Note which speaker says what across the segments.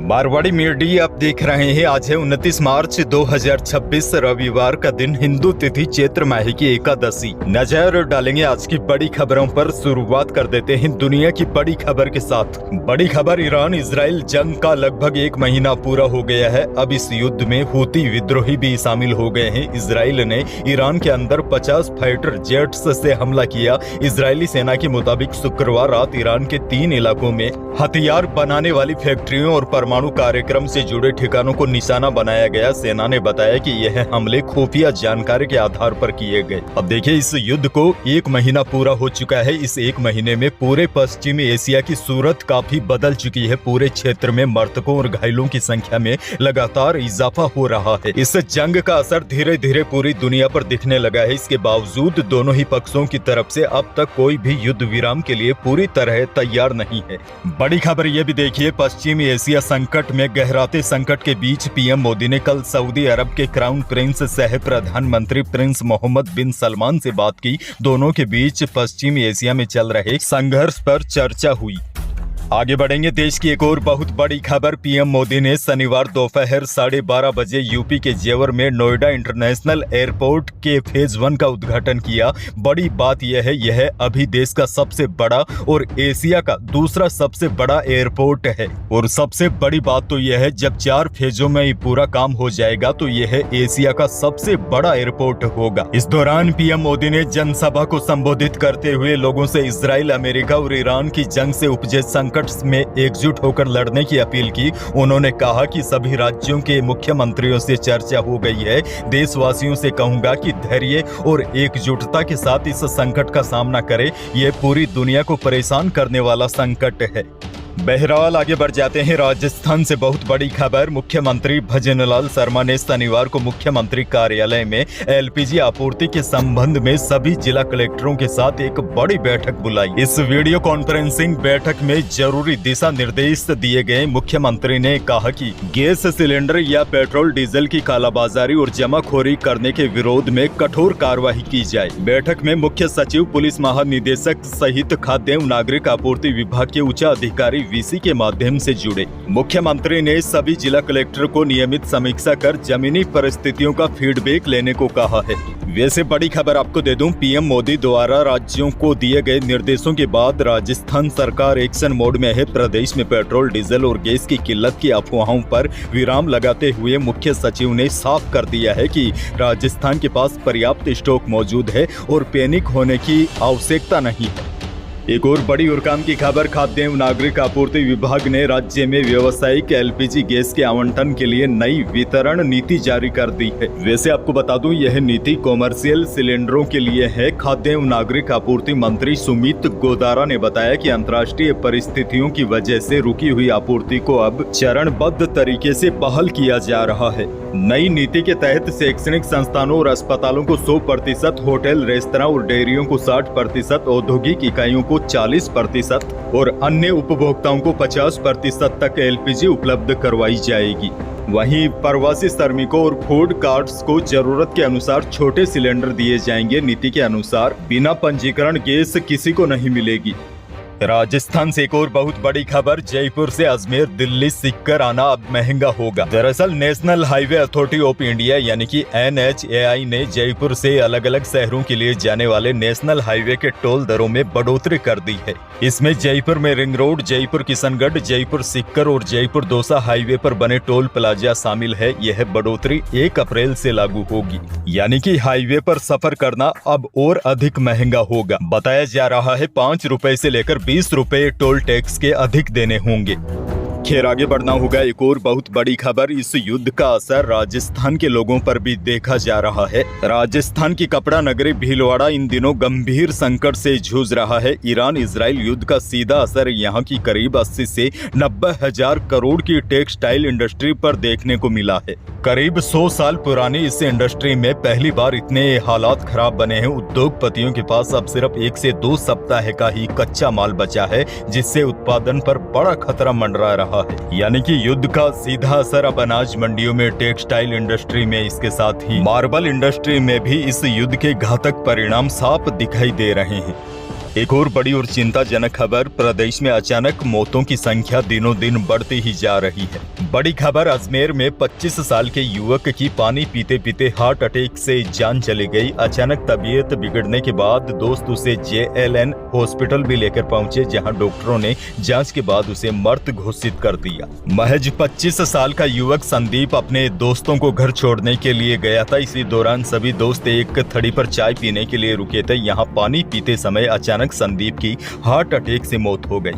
Speaker 1: Marwari media आप देख रहे हैं। आज है 29 मार्च 2026 रविवार का दिन, हिंदू तिथि चैत्र माह की एकादशी। नजर डालेंगे आज की बड़ी खबरों पर। शुरुआत कर देते हैं दुनिया की बड़ी खबर के साथ। बड़ी खबर, ईरान इजराइल जंग का लगभग 1 महीना पूरा हो गया है। अब इस युद्ध में हूती विद्रोही भी शामिल हो गए हैं। इजराइल ने ईरान के अंदर 50 फाइटर जेट्स से हमला किया। इजरायली सेना के मुताबिक शुक्रवार रात ईरान के 3 इलाकों में हथियार बनाने वाली फैक्ट्रियों और परमाणु कार्यक्रम से जुड़े ठिकानों को निशाना बनाया गया। सेना ने बताया कि यह हमले खुफिया जानकारी के आधार पर किए गए। अब देखिए, इस युद्ध को 1 महीना पूरा हो चुका है। इस 1 महीने में पूरे पश्चिमी एशिया की सूरत काफी बदल चुकी है। पूरे क्षेत्र में मृतकों और घायलों की संख्या में लगातार इजाफा हो रहा है। इस जंग का असर धीरे धीरे पूरी दुनिया पर दिखने लगा है। इसके बावजूद दोनों ही पक्षों की तरफ से अब तक कोई भी युद्ध विराम के लिए पूरी तरह तैयार नहीं है। बड़ी खबर ये भी देखिए, पश्चिमी एशिया संकट में गहराते संकट के बीच पीएम मोदी ने कल सऊदी अरब के क्राउन प्रिंस सह प्रधानमंत्री प्रिंस मोहम्मद बिन सलमान से बात की। दोनों के बीच पश्चिमी एशिया में चल रहे संघर्ष पर चर्चा हुई। आगे बढ़ेंगे, देश की एक और बहुत बड़ी खबर। पीएम मोदी ने शनिवार दोपहर 12:30 बजे यूपी के जेवर में नोएडा इंटरनेशनल एयरपोर्ट के फेज 1 का उद्घाटन किया। बड़ी बात यह अभी देश का सबसे बड़ा और एशिया का दूसरा सबसे बड़ा एयरपोर्ट है। और सबसे बड़ी बात तो यह है, जब 4 फेजों में ही पूरा काम हो जाएगा तो यह एशिया का सबसे बड़ा एयरपोर्ट होगा। इस दौरान पीएम मोदी ने जनसभा को संबोधित करते हुए लोगों से इजराइल, अमेरिका और ईरान की जंग से उपजे संकट में एकजुट होकर लड़ने की अपील की। उन्होंने कहा कि सभी राज्यों के मुख्यमंत्रियों से चर्चा हो गई है। देशवासियों से कहूंगा कि धैर्य और एकजुटता के साथ इस संकट का सामना करें। यह पूरी दुनिया को परेशान करने वाला संकट है। बहरहाल आगे बढ़ जाते हैं। राजस्थान से बहुत बड़ी खबर। मुख्यमंत्री भजनलाल शर्मा ने शनिवार को मुख्यमंत्री कार्यालय में एलपीजी आपूर्ति के संबंध में सभी जिला कलेक्टरों के साथ एक बड़ी बैठक बुलाई। इस वीडियो कॉन्फ्रेंसिंग बैठक में जरूरी दिशा निर्देश दिए गए। मुख्यमंत्री ने कहा कि गैस सिलेंडर या पेट्रोल डीजल की कालाबाजारी और जमाखोरी करने के विरोध में कठोर कार्रवाई की जाए। बैठक में मुख्य सचिव, पुलिस महानिदेशक सहित खाद्य एवं नागरिक आपूर्ति विभाग के उच्च अधिकारी वीसी के माध्यम से जुड़े। मुख्यमंत्री ने सभी जिला कलेक्टर को नियमित समीक्षा कर जमीनी परिस्थितियों का फीडबैक लेने को कहा है। वैसे बड़ी खबर आपको दे दूं, पीएम मोदी द्वारा राज्यों को दिए गए निर्देशों के बाद राजस्थान सरकार एक्शन मोड में है। प्रदेश में पेट्रोल, डीजल और गैस की किल्लत की अफवाहों पर विराम लगाते हुए मुख्य सचिव ने साफ कर दिया है कि राजस्थान के पास पर्याप्त स्टॉक मौजूद है और पैनिक होने की आवश्यकता नहीं है। एक और बड़ी और काम की खबर, खाद्य एवं नागरिक आपूर्ति विभाग ने राज्य में व्यावसायिक एलपीजी गैस के आवंटन के लिए नई वितरण नीति जारी कर दी है। वैसे आपको बता दूं, यह नीति कॉमर्शियल सिलेंडरों के लिए है। खाद्य एवं नागरिक आपूर्ति मंत्री सुमित गोदारा ने बताया कि अंतर्राष्ट्रीय परिस्थितियों की वजह से रुकी हुई आपूर्ति को अब चरणबद्ध तरीके से बहाल किया जा रहा है। नई नीति के तहत शैक्षणिक संस्थानों और अस्पतालों को 100%, होटल, रेस्तरां और डेयरियों को 60%, औद्योगिक इकाइयों को 40% और अन्य उपभोक्ताओं को 50% तक एलपीजी उपलब्ध करवाई जाएगी। वहीं प्रवासी श्रमिकों और फूड कार्ड्स को जरूरत के अनुसार छोटे सिलेंडर दिए जाएंगे। नीति के अनुसार बिना पंजीकरण गैस किसी को नहीं मिलेगी। राजस्थान से एक और बहुत बड़ी खबर, जयपुर से अजमेर दिल्ली सीखकर आना अब महंगा होगा। दरअसल national highway authority of India यानी कि NHAI ने जयपुर से अलग अलग शहरों के लिए जाने वाले नेशनल हाईवे के टोल दरों में बढ़ोतरी कर दी है। इसमें जयपुर में रिंग रोड, जयपुर किशनगढ़, जयपुर सीकर और जयपुर दौसा हाईवे पर बने टोल प्लाजा शामिल है। यह बढ़ोतरी 1 अप्रैल से लागू होगी, यानी कि हाईवे पर सफर करना अब और अधिक महंगा होगा। बताया जा रहा है 5 रुपए से लेकर 20 रुपए टोल टैक्स के अधिक देने होंगे। खैर, आगे बढ़ना होगा। एक और बहुत बड़ी खबर, इस युद्ध का असर राजस्थान के लोगों पर भी देखा जा रहा है। राजस्थान की कपड़ा नगरी भीलवाड़ा इन दिनों गंभीर संकट से जूझ रहा है। ईरान इजराइल युद्ध का सीधा असर यहाँ की करीब 80 से 90 हजार करोड़ की टेक्सटाइल इंडस्ट्री पर देखने को मिला है। करीब 100 साल पुरानी इस इंडस्ट्री में पहली बार इतने हालात खराब बने हैं। उद्योगपतियों के पास अब सिर्फ 1 से 2 सप्ताह का ही कच्चा माल बचा है, जिससे उत्पादन पर बड़ा खतरा मंडरा रहा है। यानी कि युद्ध का सीधा असर अब अनाज मंडियों में, टेक्सटाइल इंडस्ट्री में, इसके साथ ही मार्बल इंडस्ट्री में भी इस युद्ध के घातक परिणाम साफ दिखाई दे रहे हैं। एक और बड़ी और चिंताजनक खबर, प्रदेश में अचानक मौतों की संख्या दिनों दिन बढ़ती ही जा रही है। बड़ी खबर, अजमेर में 25 साल के युवक की पानी पीते पीते हार्ट अटैक से जान चली गई। अचानक तबीयत बिगड़ने के बाद दोस्त उसे JLN हॉस्पिटल भी लेकर पहुंचे, जहां डॉक्टरों ने जांच के बाद उसे मृत घोषित कर दिया। महज 25 साल का युवक संदीप अपने दोस्तों को घर छोड़ने के लिए गया था। इसी दौरान सभी दोस्त एक थड़ी पर चाय पीने के लिए रुके थे। यहाँ पानी पीते समय अचानक संदीप की हार्ट अटैक से मौत हो गई।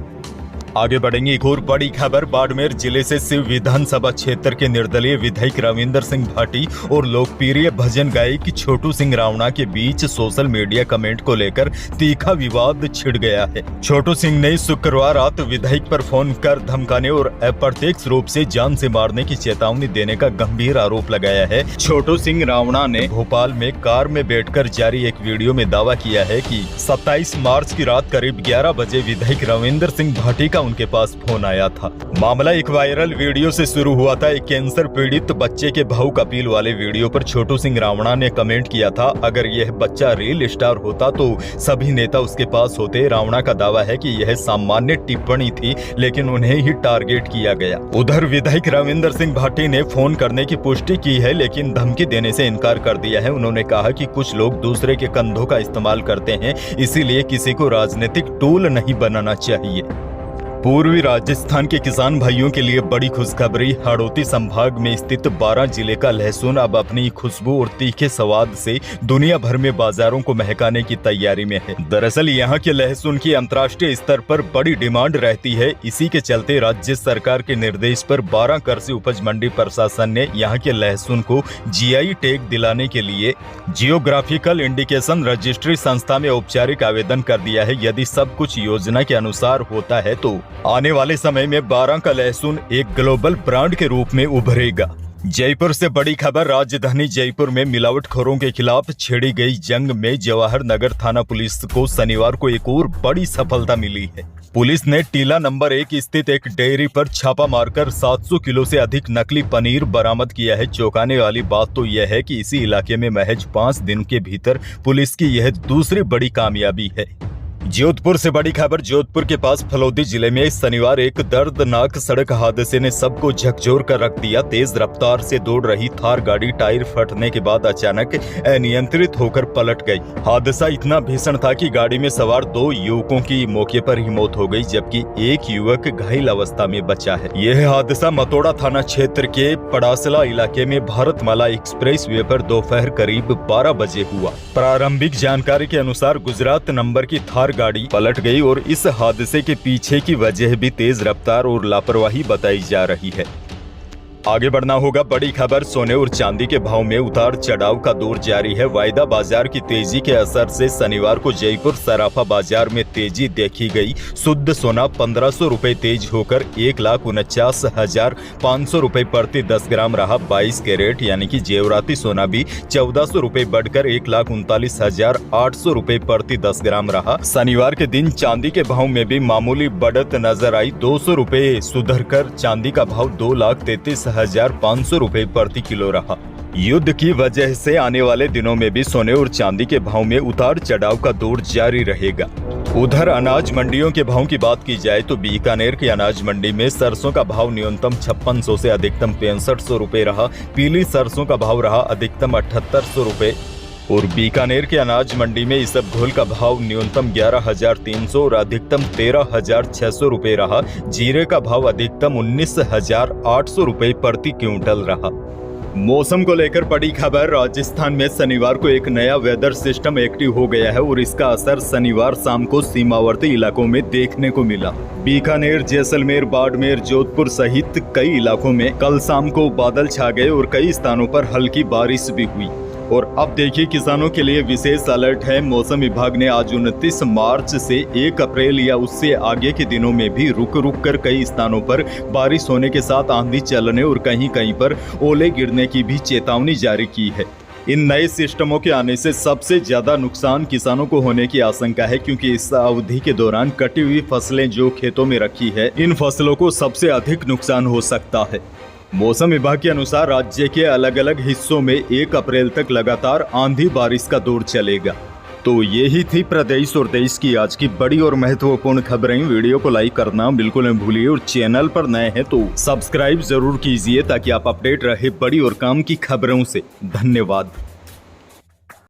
Speaker 1: आगे बढ़ेंगे। एक और बड़ी खबर, बाड़मेर जिले से शिव विधानसभा क्षेत्र के निर्दलीय विधायक रविंदर सिंह भाटी और लोकप्रिय भजन गायक छोटू सिंह रावणा के बीच सोशल मीडिया कमेंट को लेकर तीखा विवाद छिड़ गया है। छोटू सिंह ने शुक्रवार रात विधायक पर फोन कर धमकाने और अप्रत्यक्ष रूप से जान से मारने की चेतावनी देने का गंभीर आरोप लगाया है। छोटू सिंह रावणा ने भोपाल में कार में बैठकर जारी एक वीडियो में दावा किया है कि 27 मार्च की रात करीब 11 बजे विधायक रविंदर सिंह भाटी का उनके पास फोन आया था। मामला एक वायरल वीडियो से शुरू हुआ था। एक कैंसर पीड़ित बच्चे के भावुक अपील वाले वीडियो पर छोटू सिंह रावणा ने कमेंट किया था, अगर यह बच्चा रियल स्टार होता तो सभी नेता उसके पास होते। रावणा का दावा है कि यह सामान्य टिप्पणी थी, लेकिन उन्हें ही टारगेट किया गया। उधर विधायक रविंदर सिंह भाटी ने फोन करने की पुष्टि की है, लेकिन धमकी देने से इनकार कर दिया है। उन्होंने कहा कि कुछ लोग दूसरे के कंधों का इस्तेमाल करते हैं, इसीलिए किसी को राजनीतिक टूल नहीं बनाना चाहिए। पूर्वी राजस्थान के किसान भाइयों के लिए बड़ी खुशखबरी, हाड़ौती संभाग में स्थित 12 जिले का लहसुन अब अपनी खुशबू और तीखे स्वाद से दुनिया भर में बाजारों को महकाने की तैयारी में है। दरअसल यहाँ के लहसुन की अंतर्राष्ट्रीय स्तर पर बड़ी डिमांड रहती है। इसी के चलते राज्य सरकार के निर्देश पर 12 कृषि उपज मंडी प्रशासन ने यहाँ के लहसुन को GI टैग दिलाने के लिए जियोग्राफिकल इंडिकेशन रजिस्ट्री संस्था में औपचारिक आवेदन कर दिया है। यदि सब कुछ योजना के अनुसार होता है तो आने वाले समय में 12 का लहसुन एक ग्लोबल ब्रांड के रूप में उभरेगा। जयपुर से बड़ी खबर, राजधानी जयपुर में मिलावटखोरों के खिलाफ छेड़ी गई जंग में जवाहर नगर थाना पुलिस को शनिवार को एक और बड़ी सफलता मिली है। पुलिस ने टीला नंबर 1 स्थित एक डेयरी पर छापा मारकर 700 किलो से अधिक नकली पनीर बरामद किया है। चौंकाने वाली बात तो यह है कि इसी इलाके में महज 5 दिन के भीतर पुलिस की यह दूसरी बड़ी कामयाबी है। जोधपुर से बड़ी खबर, जोधपुर के पास फलोदी जिले में शनिवार एक दर्दनाक सड़क हादसे ने सबको झकझोर कर रख दिया। तेज रफ्तार से दौड़ रही थार गाड़ी टायर फटने के बाद अचानक अनियंत्रित होकर पलट गई। हादसा इतना भीषण था कि गाड़ी में सवार 2 युवकों की मौके पर ही मौत हो गई, जबकि एक युवक घायल अवस्था में बचा है। यह हादसा मतोड़ा थाना क्षेत्र के पड़ासला इलाके में भारतमाला एक्सप्रेस वे पर दोपहर करीब 12 बजे हुआ। प्रारंभिक जानकारी के अनुसार गुजरात नंबर की थार गाड़ी पलट गई और इस हादसे के पीछे की वजह भी तेज रफ्तार और लापरवाही बताई जा रही है। आगे बढ़ना होगा। बड़ी खबर, सोने और चांदी के भाव में उतार चढ़ाव का दौर जारी है। वायदा बाजार की तेजी के असर से शनिवार को जयपुर सराफा बाजार में तेजी देखी गई। शुद्ध सोना 1500 रुपए तेज होकर 1,49,500 रुपए प्रति 10 ग्राम रहा। 22 कैरेट यानी कि जेवराती सोना भी 1400 रुपए बढ़कर 1,39,800 रुपए प्रति 10 ग्राम रहा। शनिवार के दिन चांदी के भाव में भी मामूली बढ़त नजर आई। 200 रुपए सुधरकर चांदी का भाव 2,33,500 रुपए प्रति किलो रहा। युद्ध की वजह से आने वाले दिनों में भी सोने और चांदी के भाव में उतार चढ़ाव का दौर जारी रहेगा। उधर अनाज मंडियों के भाव की बात की जाए तो बीकानेर की अनाज मंडी में सरसों का भाव न्यूनतम 5600 से अधिकतम 6500 रुपए रहा। पीली सरसों का भाव रहा अधिकतम 7800 रुपए और बीकानेर के अनाज मंडी में इसबगोल का भाव न्यूनतम 11,300 और अधिकतम 13,600 रुपए रहा। जीरे का भाव अधिकतम 19,800 रुपए प्रति क्विंटल रहा। मौसम को लेकर बड़ी खबर, राजस्थान में शनिवार को एक नया वेदर सिस्टम एक्टिव हो गया है और इसका असर शनिवार शाम को सीमावर्ती इलाकों में देखने को मिला। बीकानेर, जैसलमेर, बाड़मेर, जोधपुर सहित कई इलाकों में कल शाम को बादल छा गए और कई स्थानों पर हल्की बारिश भी हुई। और अब देखिए, किसानों के लिए विशेष अलर्ट है। मौसम विभाग ने आज 29 मार्च से 1 अप्रैल या उससे आगे के दिनों में भी रुक रुक कर कई स्थानों पर बारिश होने के साथ आंधी चलने और कहीं कहीं पर ओले गिरने की भी चेतावनी जारी की है। इन नए सिस्टमों के आने से सबसे ज्यादा नुकसान किसानों को होने की आशंका है, क्योंकि इस अवधि के दौरान कटी हुई फसलें जो खेतों में रखी है, इन फसलों को सबसे अधिक नुकसान हो सकता है। मौसम विभाग के अनुसार राज्य के अलग अलग हिस्सों में 1 अप्रैल तक लगातार आंधी बारिश का दौर चलेगा। तो यही थी प्रदेश और देश की आज की बड़ी और महत्वपूर्ण खबरें। वीडियो को लाइक करना बिल्कुल न भूलिए और चैनल पर नए हैं तो सब्सक्राइब जरूर कीजिए ताकि आप अपडेट रहे बड़ी और काम की खबरों से। धन्यवाद।